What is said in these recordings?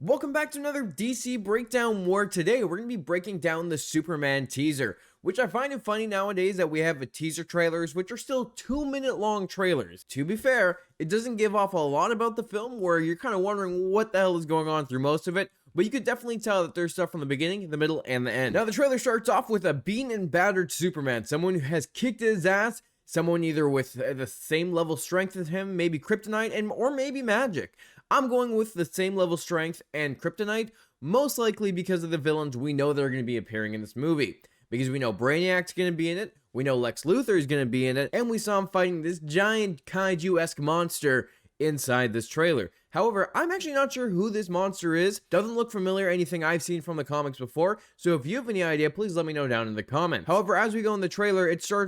Welcome back to another DC Breakdown, where today we're going to be breaking down the Superman teaser, which I find it funny nowadays that we have teaser trailers, which are still 2-minute long trailers. To be fair, it doesn't give off a lot about the film, where you're kind of wondering what the hell is going on through most of it, but you could definitely tell that there's stuff from the beginning, the middle, and the end. Now, the trailer starts off with a beaten and battered Superman, someone who has kicked his ass, someone either with the same level strength as him, maybe kryptonite, or maybe magic. I'm going with the same level strength and kryptonite, most likely because of the villains we know that are going to be appearing in this movie. Because we know Brainiac's going to be in it, we know Lex Luthor is going to be in it, and we saw him fighting this giant kaiju-esque monster inside this trailer. However, I'm actually not sure who this monster is. Doesn't look familiar, anything I've seen from the comics before, so if you have any idea, please let me know down in the comments. However, as we go in the trailer,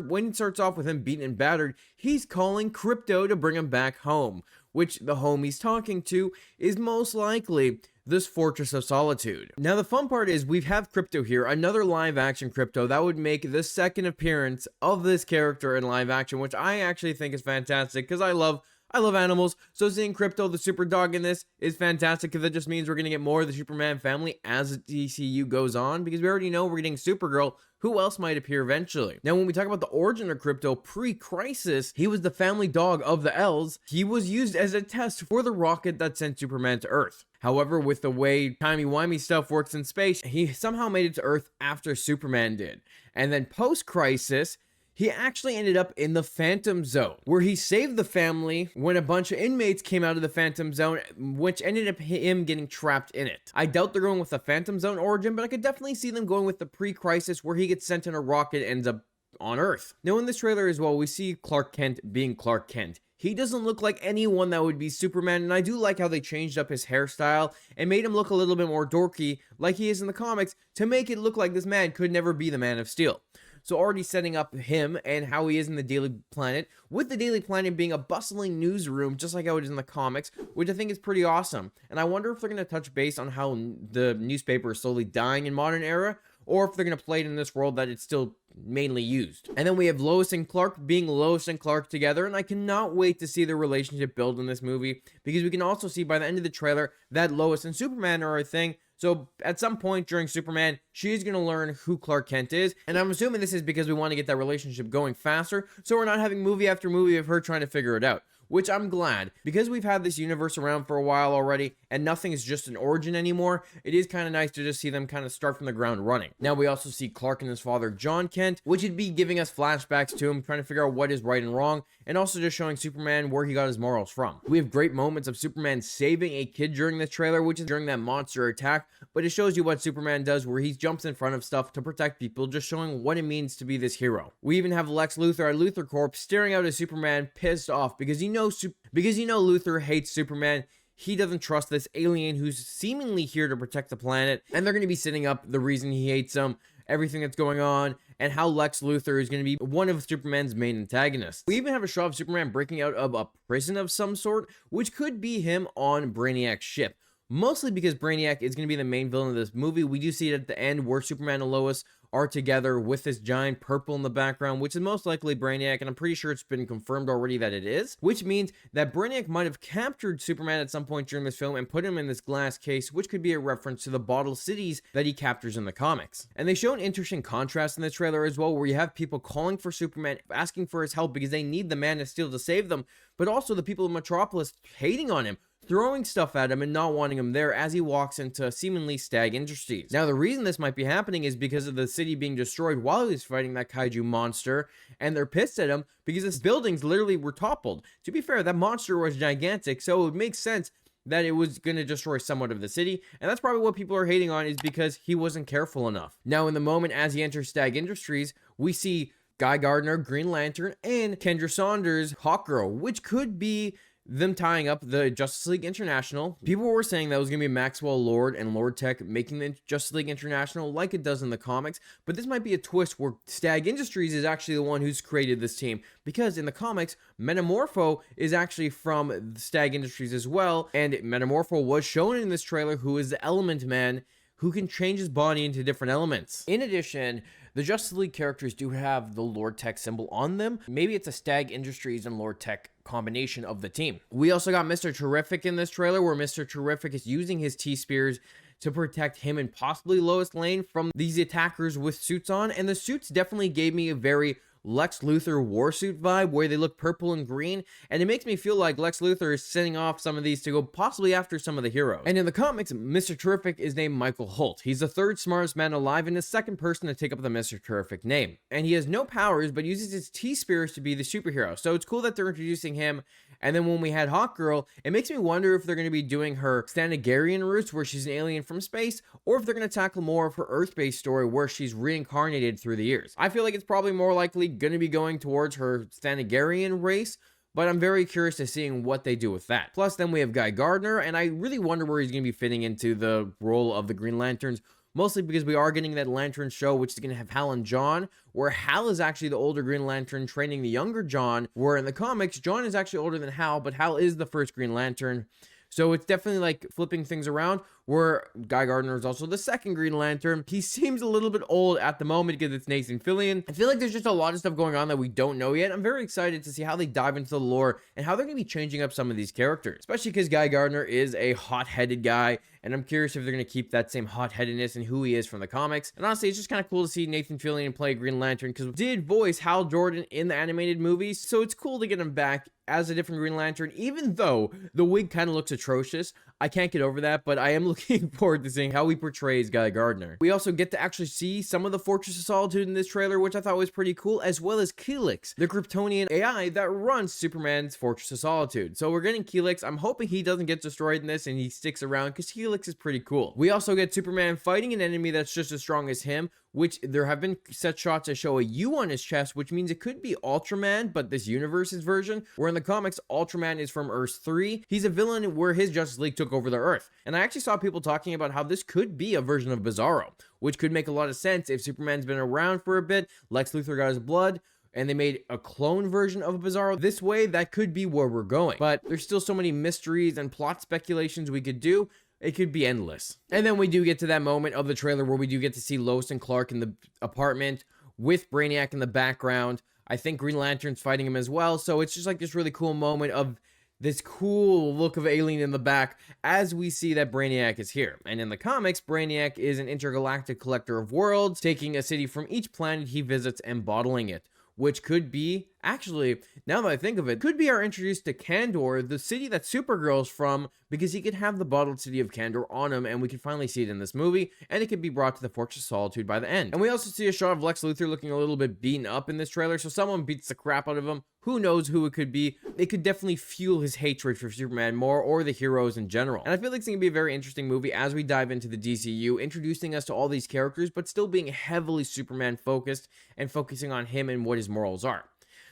when it starts off with him beaten and battered, he's calling Krypto to bring him back home, which the home he's talking to is most likely this Fortress of Solitude. Now, the fun part is we have Krypto here, another live-action Krypto. That would make the second appearance of this character in live-action, which I actually think is fantastic, because I love animals, so seeing Krypto the Superdog in this is fantastic, because that just means we're going to get more of the Superman family as the DCU goes on, because we already know we're getting Supergirl. Who else might appear eventually? Now, when we talk about the origin of Krypto, pre-Crisis, he was the family dog of the L's. He was used as a test for the rocket that sent Superman to Earth. However, with the way timey-wimey stuff works in space, he somehow made it to Earth after Superman did. And then post-Crisis, he actually ended up in the Phantom Zone, where he saved the family when a bunch of inmates came out of the Phantom Zone, which ended up him getting trapped in it. I doubt they're going with the Phantom Zone origin, but I could definitely see them going with the pre-Crisis, where he gets sent in a rocket and ends up on Earth. Now, in this trailer as well, we see Clark Kent being Clark Kent. He doesn't look like anyone that would be Superman, and I do like how they changed up his hairstyle and made him look a little bit more dorky, like he is in the comics, to make it look like this man could never be the Man of Steel. So already setting up him and how he is in the Daily Planet, with the Daily Planet being a bustling newsroom, just like how it is in the comics, which I think is pretty awesome. And I wonder if they're going to touch base on how the newspaper is slowly dying in modern era, or if they're going to play it in this world that it's still mainly used. And then we have Lois and Clark being Lois and Clark together, and I cannot wait to see their relationship build in this movie, because we can also see by the end of the trailer that Lois and Superman are a thing. So at some point during Superman, she is going to learn who Clark Kent is, and I'm assuming this is because we want to get that relationship going faster, so we're not having movie after movie of her trying to figure it out. Which I'm glad, because we've had this universe around for a while already, and nothing is just an origin anymore. It is kind of nice to just see them kind of start from the ground running. Now we also see Clark and his father, John Kent, which would be giving us flashbacks to him, trying to figure out what is right and wrong, and also just showing Superman where he got his morals from. We have great moments of Superman saving a kid during this trailer, which is during that monster attack, but it shows you what Superman does, where he jumps in front of stuff to protect people, just showing what it means to be this hero. We even have Lex Luthor at Luthor Corp staring out at Superman, pissed off, because Luthor hates Superman. He doesn't trust this alien who's seemingly here to protect the planet, and they're going to be setting up the reason he hates him, everything that's going on, and how Lex Luthor is going to be one of Superman's main antagonists. We even have a shot of Superman breaking out of a prison of some sort, which could be him on Brainiac's ship. Mostly because Brainiac is going to be the main villain of this movie. We do see it at the end where Superman and Lois are together with this giant purple in the background, which is most likely Brainiac, and I'm pretty sure it's been confirmed already that it is, which means that Brainiac might have captured Superman at some point during this film and put him in this glass case, which could be a reference to the bottle cities that he captures in the comics. And they show an interesting contrast in the trailer as well, where you have people calling for Superman, asking for his help because they need the Man of Steel to save them, but also the people of Metropolis hating on him, throwing stuff at him and not wanting him there as he walks into seemingly Stagg Industries. Now, the reason this might be happening is because of the city being destroyed while he's fighting that kaiju monster, and they're pissed at him because his buildings literally were toppled. To be fair, that monster was gigantic, so it would make sense that it was going to destroy somewhat of the city, and that's probably what people are hating on, is because he wasn't careful enough. Now, in the moment as he enters Stagg Industries, we see Gardner, Green Lantern, and Kendra Saunders, Hawkgirl, which could be them tying up the Justice League International. People were saying that was going to be Maxwell Lord and Lord Tech making the Justice League International like it does in the comics, but this might be a twist where Stagg Industries is actually the one who's created this team, because in the comics, Metamorpho is actually from Stagg Industries as well, and Metamorpho was shown in this trailer, who is the Element Man, who can change his body into different elements. In addition, The Justice League characters do have the Lord Tech symbol on them. Maybe it's a Stagg Industries and Lord Tech combination of the team. We also got Mr. Terrific in this trailer, where Mr. Terrific is using his T-Spears to protect him and possibly Lois Lane from these attackers with suits on. And the suits definitely gave me a very Lex Luthor war suit vibe, where they look purple and green, and it makes me feel like Lex Luthor is sending off some of these to go possibly after some of the heroes. And in the comics, Mr. Terrific is named Michael Holt. He's the third smartest man alive and the second person to take up the Mr. Terrific name. And he has no powers, but uses his T-Spears to be the superhero. So it's cool that they're introducing him. And then when we had Hawkgirl, it makes me wonder if they're going to be doing her Stanagarian roots, where she's an alien from space, or if they're going to tackle more of her Earth-based story, where she's reincarnated through the years. I feel like it's probably more likely going to be going towards her Stanagarian race, but I'm very curious to seeing what they do with that. Plus, then we have Gardner, and I really wonder where he's going to be fitting into the role of the Green Lanterns, mostly because we are getting that Lantern show, which is going to have Hal and John, where Hal is actually the older Green Lantern training the younger John, where in the comics, John is actually older than Hal, but Hal is the first Green Lantern. So it's definitely like flipping things around, where Guy Gardner is also the second Green Lantern. He seems a little bit old at the moment because it's Nathan Fillion. I feel like there's just a lot of stuff going on that we don't know yet. I'm very excited to see how they dive into the lore and how they're going to be changing up some of these characters, especially because Guy Gardner is a hot-headed guy, and I'm curious if they're going to keep that same hot-headedness and who he is from the comics. And honestly, it's just kind of cool to see Nathan Fillion play Green Lantern, because he did voice Hal Jordan in the animated movies, so it's cool to get him back as a different Green Lantern, even though the wig kind of looks atrocious. I can't get over that, but I am looking forward to seeing how he portrays Guy Gardner. We also get to actually see some of the Fortress of Solitude in this trailer, which I thought was pretty cool, as well as Helix, the Kryptonian AI that runs Superman's Fortress of Solitude. So we're getting Helix. I'm hoping he doesn't get destroyed in this and he sticks around, because Helix is pretty cool. We also get Superman fighting an enemy that's just as strong as him, which there have been set shots that show a U on his chest, which means it could be Ultraman, but this universe's version, where in the comics, Ultraman is from Earth 3. He's a villain where his Justice League took over the Earth. And I actually saw people talking about how this could be a version of Bizarro, which could make a lot of sense if Superman's been around for a bit, Lex Luthor got his blood, and they made a clone version of Bizarro this way. That could be where we're going. But there's still so many mysteries and plot speculations we could do. It could be endless. And then we do get to that moment of the trailer where we do get to see Lois and Clark in the apartment with Brainiac in the background. I think Green Lantern's fighting him as well. So it's just like this really cool moment of this cool look of alien in the back as we see that Brainiac is here. And in the comics, Brainiac is an intergalactic collector of worlds, taking a city from each planet he visits and bottling it, which could be, actually, now that I think of it, could be our introduced to Kandor, the city that Supergirl's from, because he could have the bottled city of Kandor on him, and we could finally see it in this movie, and it could be brought to the Fortress of Solitude by the end. And we also see a shot of Lex Luthor looking a little bit beaten up in this trailer, so someone beats the crap out of him. Who knows who it could be? It could definitely fuel his hatred for Superman more, or the heroes in general. And I feel like it's going to be a very interesting movie as we dive into the DCU, introducing us to all these characters, but still being heavily Superman focused and focusing on him and what his morals are.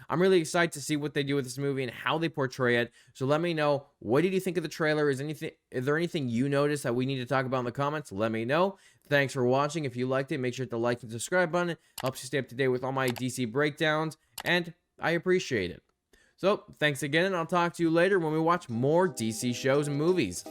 I'm really excited to see what they do with this movie and how they portray it. So let me know, what did you think of the trailer? Is there anything you noticed that we need to talk about in the comments? Let me know. Thanks for watching. If you liked it, make sure to hit the like and subscribe button. Helps you stay up to date with all my DC breakdowns, and I appreciate it. So thanks again, and I'll talk to you later when we watch more DC shows and movies.